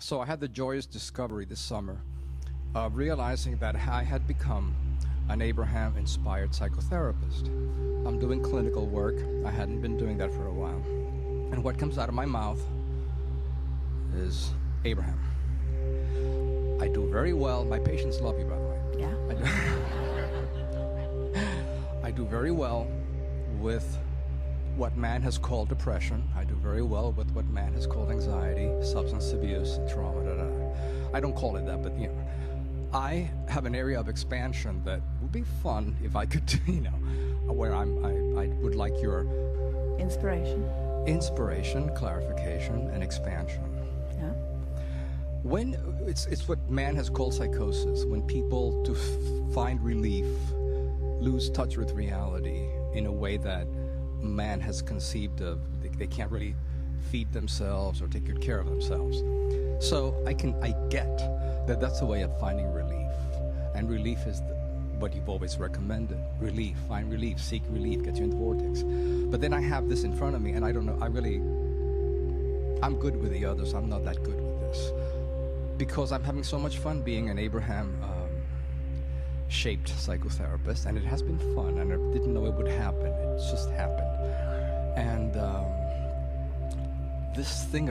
So I had the joyous discovery this summer of realizing that I had become an Abraham-inspired psychotherapist. I'm doing clinical work. I hadn't been doing that for a while. And what comes out of my mouth is Abraham. I do very well. My patients love you, by the way. Yeah. I do very well with what man has called depression. I do very well with what man has called anxiety, substance abuse, trauma. I don't call it that, but you know, I have an area of expansion that would be fun if I could, you know, where I would like your inspiration, clarification, and expansion. Yeah. When it's what man has called psychosis, when people to find relief lose touch with reality in a way that man has conceived of. They can't really feed themselves or take good care of themselves. So I get that that's a way of finding relief, and relief is what you've always recommended. Relief, find relief, seek relief, get you in the vortex. But then I have this in front of me, and I don't know. I'm good with the others. I'm not that good with this because I'm having so much fun being an Abraham shaped psychotherapist, and it has been fun, and I didn't know it would happen. It just happened. And this thing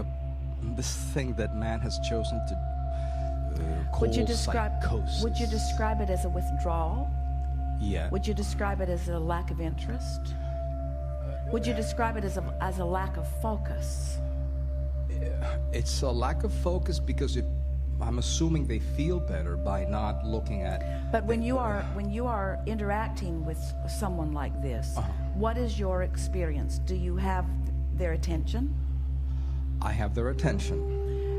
that man has chosen to call psychosis. Would you describe it as a withdrawal? Yeah. Would you describe it as a lack of interest? Would you describe it as a lack of focus? It's a lack of focus because I'm assuming they feel better by not looking at. But when you are interacting with someone like this, what is your experience? Do you have their attention? I have their attention.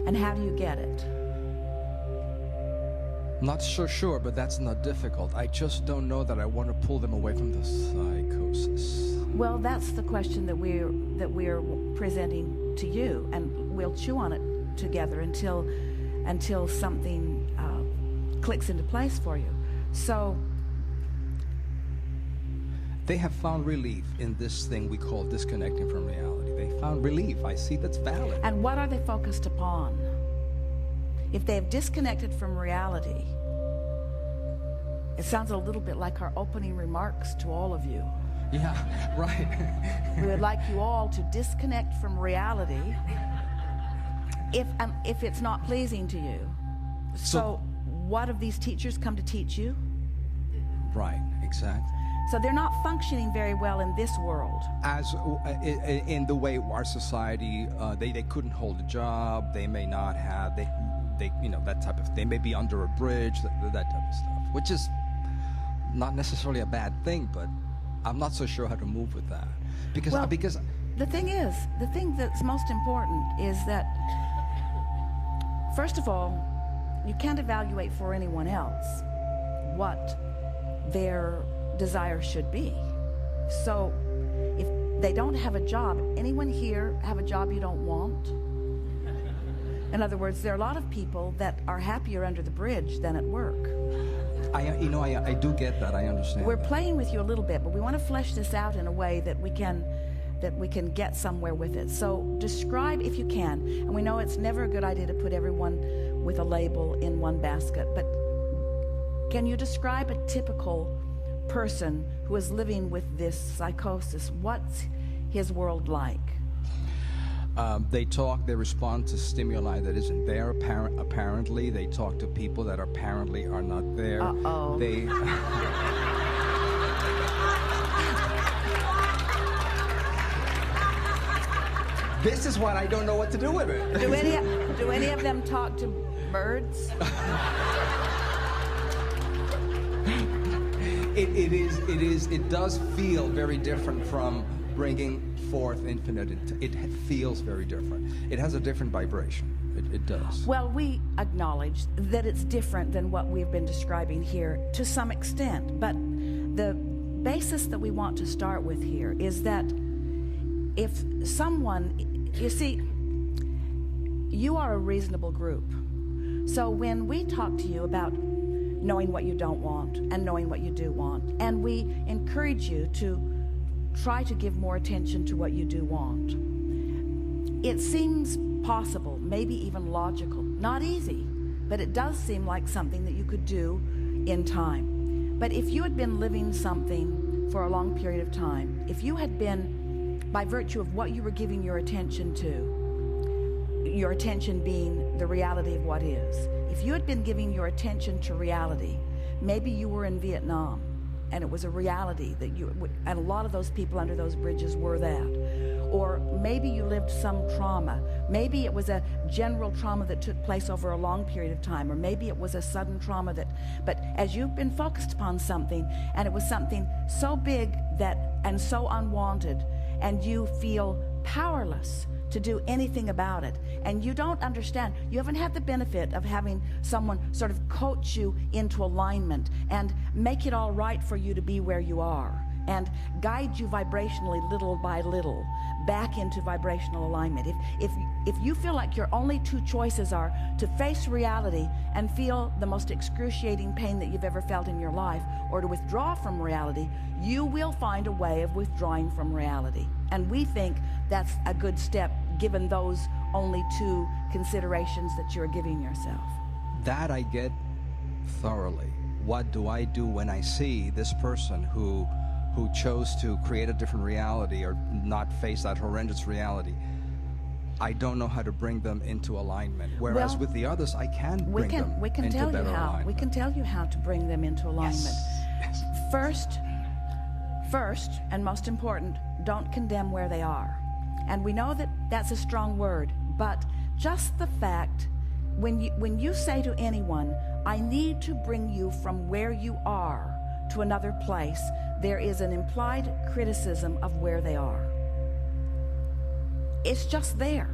And how do you get it? Not so sure, but that's not difficult. I just don't know that I want to pull them away from the psychosis. Well, that's the question that we're presenting to you, and we'll chew on it together until something clicks into place for you. So they have found relief in this thing we call disconnecting from reality. They found relief. I see that's valid. And what are they focused upon? If they have disconnected from reality, it sounds a little bit like our opening remarks to all of you. Yeah, right. We would like you all to disconnect from reality if it's not pleasing to you. So what have these teachers come to teach you? Right, exactly. So they're not functioning very well in this world. As in the way our society, they couldn't hold a job. They may not have, they you know, that type of, they may be under a bridge, that type of stuff, which is not necessarily a bad thing, but I'm not so sure how to move with that. Because the thing that's most important is that, first of all, you can't evaluate for anyone else what their desire should be. So if they don't have a job, anyone here have a job you don't want? In other words, there are a lot of people that are happier under the bridge than at work. I do get that. I understand. We're playing with you a little bit, but we want to flesh this out in a way that we can get somewhere with it. So describe, if you can, and we know it's never a good idea to put everyone with a label in one basket, but can you describe a typical person who is living with this psychosis? What's his world like? They respond to stimuli that isn't there, apparently. They talk to people that apparently are not there. Uh-oh. This is what I don't know what to do with it. Do any of them talk to birds? It does feel very different from bringing forth infinite. It feels very different. It has a different vibration. It does. Well, we acknowledge that it's different than what we've been describing here to some extent. But the basis that we want to start with here is that if someone, you see, you are a reasonable group. So when we talk to you about knowing what you don't want and knowing what you do want, and we encourage you to try to give more attention to what you do want, it seems possible, maybe even logical. Not easy, but it does seem like something that you could do in time. But if you had been living something for a long period of time, if you had been, by virtue of what you were giving your attention to, your attention being the reality of what is, if you had been giving your attention to reality, maybe you were in Vietnam, and it was a reality that and a lot of those people under those bridges were that. Or maybe you lived some trauma. Maybe it was a general trauma that took place over a long period of time, or maybe it was a sudden trauma but as you've been focused upon something, and it was something so big and so unwanted, and you feel powerless to do anything about it, and you don't understand, you haven't had the benefit of having someone sort of coach you into alignment and make it all right for you to be where you are and guide you vibrationally little by little back into vibrational alignment. If you feel like your only two choices are to face reality and feel the most excruciating pain that you've ever felt in your life, or to withdraw from reality, you will find a way of withdrawing from reality. And we think that's a good step given those only two considerations that you're giving yourself. That I get thoroughly. What do I do when I see this person who chose to create a different reality or not face that horrendous reality? I don't know how to bring them into alignment. Whereas with the others, I can bring them into better alignment. We can tell you how to bring them into alignment. Yes. First, and most important, don't condemn where they are. And we know that that's a strong word, but just the fact, when you say to anyone, I need to bring you from where you are to another place, there is an implied criticism of where they are. It's just there.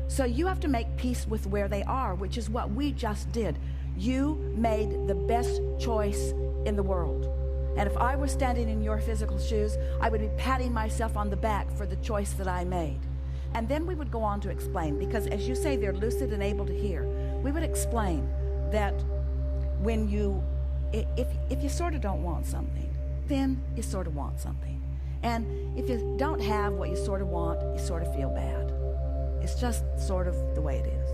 So you have to make peace with where they are, which is what we just did. You made the best choice in the world. And if I were standing in your physical shoes, I would be patting myself on the back for the choice that I made. And then we would go on to explain, because as you say, they're lucid and able to hear. We would explain that when if you sort of don't want something, then you sort of want something. And if you don't have what you sort of want, you sort of feel bad. It's just sort of the way it is.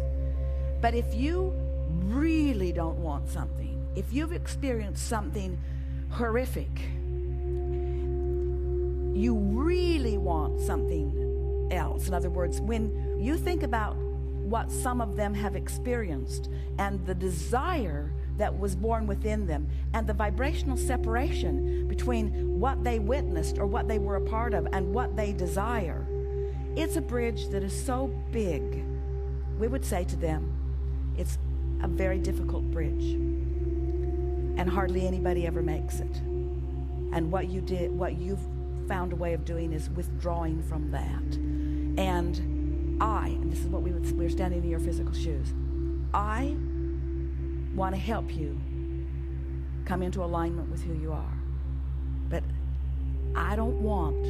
But if you really don't want something, if you've experienced something horrific, you really want something else. In other words, when you think about what some of them have experienced and the desire that was born within them and the vibrational separation between what they witnessed or what they were a part of and what they desire, it's a bridge that is so big. We would say to them, it's a very difficult bridge, and hardly anybody ever makes it. And what you've found a way of doing is withdrawing from that. And this is what we're standing in your physical shoes, I want to help you come into alignment with who you are. But I don't want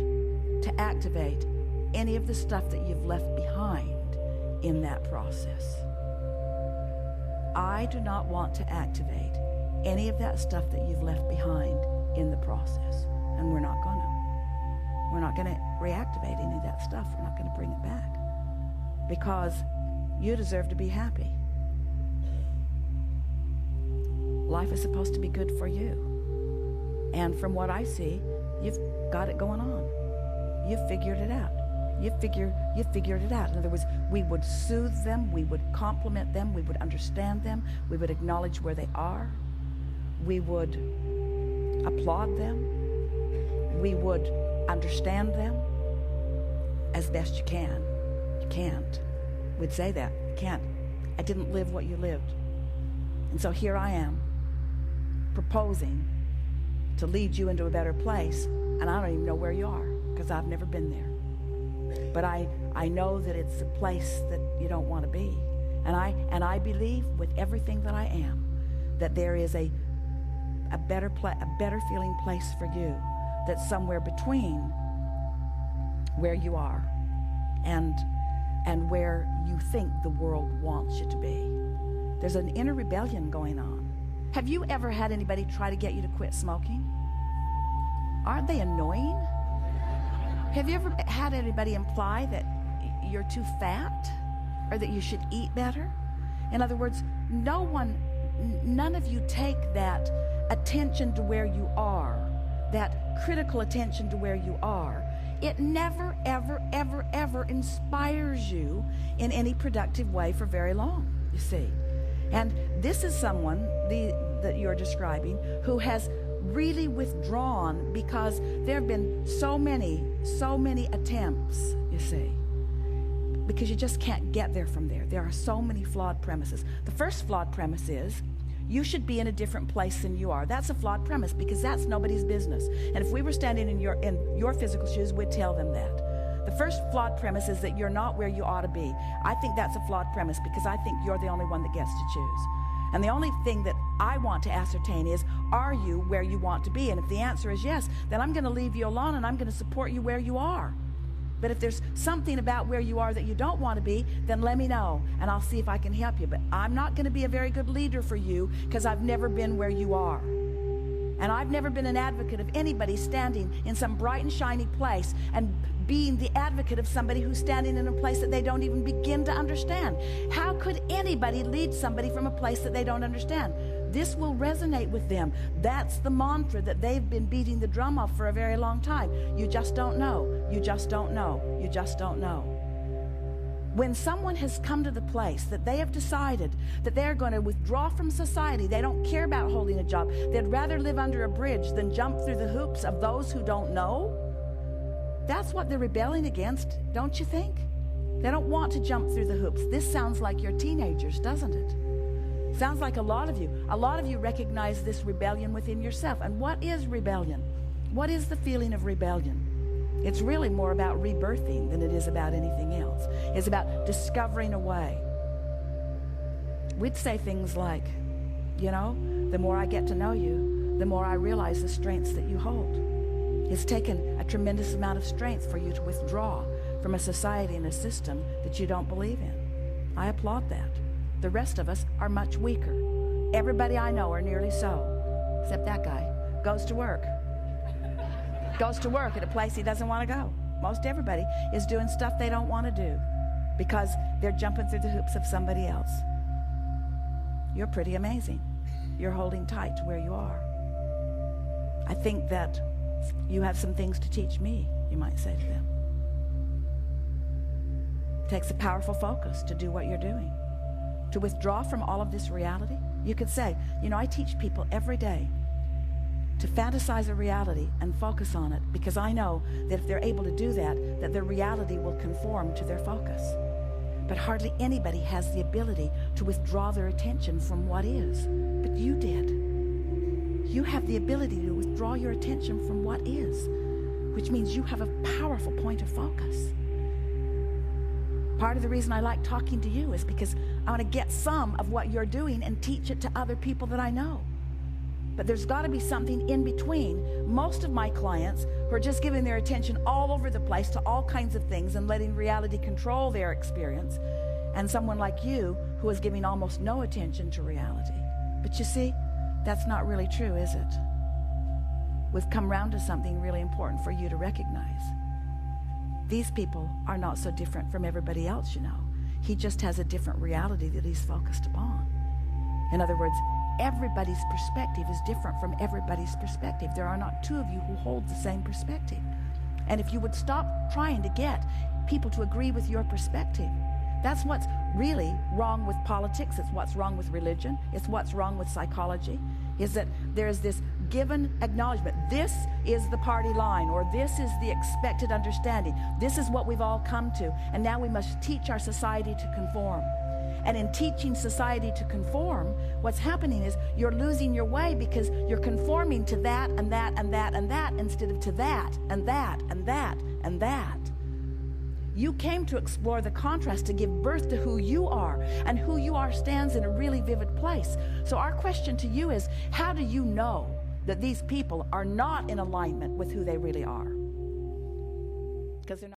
to activate any of the stuff that you've left behind in that process. I do not want to activate any of that stuff that you've left behind in the process. And we're not going to. We're not going to reactivate any of that stuff. We're not going to bring it back. Because you deserve to be happy. Life is supposed to be good for you. And from what I see, you've got it going on. You've figured it out. You figured it out. In other words, we would soothe them, we would compliment them, we would understand them, we would acknowledge where they are, we would applaud them, we would understand them as best you can. You can't. We'd say that. You can't. I didn't live what you lived. And so here I am, proposing to lead you into a better place, and I don't even know where you are, because I've never been there. But I know that it's a place that you don't want to be. And I believe with everything that I am that there is a better feeling place for you that's somewhere between where you are and where you think the world wants you to be. There's an inner rebellion going on. Have you ever had anybody try to get you to quit smoking? Aren't they annoying? Have you ever had anybody imply that you're too fat? or that you should eat better. In other words, none of you take that attention to where you are, that critical attention to where you are. It never, ever, ever, ever inspires you in any productive way for very long, you see. And this is someone that you're describing who has really withdrawn because there have been so many attempts, you see, because you just can't get there from there. There are so many flawed premises. The first flawed premise is you should be in a different place than you are. That's a flawed premise because that's nobody's business. And if we were standing in your physical shoes, we'd tell them that. The first flawed premise is that you're not where you ought to be. I think that's a flawed premise because I think you're the only one that gets to choose. And the only thing that I want to ascertain is, are you where you want to be? And if the answer is yes, then I'm going to leave you alone and I'm going to support you where you are. But if there's something about where you are that you don't want to be, then let me know and I'll see if I can help you. But I'm not going to be a very good leader for you because I've never been where you are. And I've never been an advocate of anybody standing in some bright and shiny place and being the advocate of somebody who's standing in a place that they don't even begin to understand. How could anybody lead somebody from a place that they don't understand? This will resonate with them. That's the mantra that they've been beating the drum of for a very long time. You just don't know. You just don't know. You just don't know. When someone has come to the place that they have decided that they're going to withdraw from society, they don't care about holding a job, they'd rather live under a bridge than jump through the hoops of those who don't know, that's what they're rebelling against, don't you think? They don't want to jump through the hoops. This sounds like your teenagers, doesn't it? Sounds like a lot of you recognize this rebellion within yourself. And what is rebellion? What is the feeling of rebellion? It's really more about rebirthing than it is about anything else. It's about discovering a way. We'd say things like, you know, the more I get to know you, the more I realize the strengths that you hold. It's taken a tremendous amount of strength for you to withdraw from a society and a system that you don't believe in. I applaud that. The rest of us are much weaker. Everybody I know are nearly so, except that guy. Goes to work at a place he doesn't want to go. Most everybody is doing stuff they don't want to do because they're jumping through the hoops of somebody else. You're pretty amazing. You're holding tight to where you are. I think that you have some things to teach me, you might say to them. It takes a powerful focus to do what you're doing. To withdraw from all of this reality. You could say, you know, I teach people every day to fantasize a reality and focus on it because I know that if they're able to do that, that their reality will conform to their focus. But hardly anybody has the ability to withdraw their attention from what is. But you did. You have the ability to withdraw your attention from what is, which means you have a powerful point of focus. Part of the reason I like talking to you is because I want to get some of what you're doing and teach it to other people that I know. But there's got to be something in between. Most of my clients who are just giving their attention all over the place to all kinds of things and letting reality control their experience, and someone like you who is giving almost no attention to reality. But you see, that's not really true, is it? We've come round to something really important for you to recognize. These people are not so different from everybody else, you know. He just has a different reality that he's focused upon. In other words, everybody's perspective is different from everybody's perspective. There are not two of you who hold the same perspective. And if you would stop trying to get people to agree with your perspective, that's what's really wrong with politics. It's what's wrong with religion. It's what's wrong with psychology, is that there's this given acknowledgement. This is the party line, or this is the expected understanding. This is what we've all come to. And now we must teach our society to conform. And in teaching society to conform, what's happening is you're losing your way because you're conforming to that and that and that and that instead of to that and that and that and that. You came to explore the contrast to give birth to who you are, and who you are stands in a really vivid place. So our question to you is, how do you know that these people are not in alignment with who they really are? Because they're not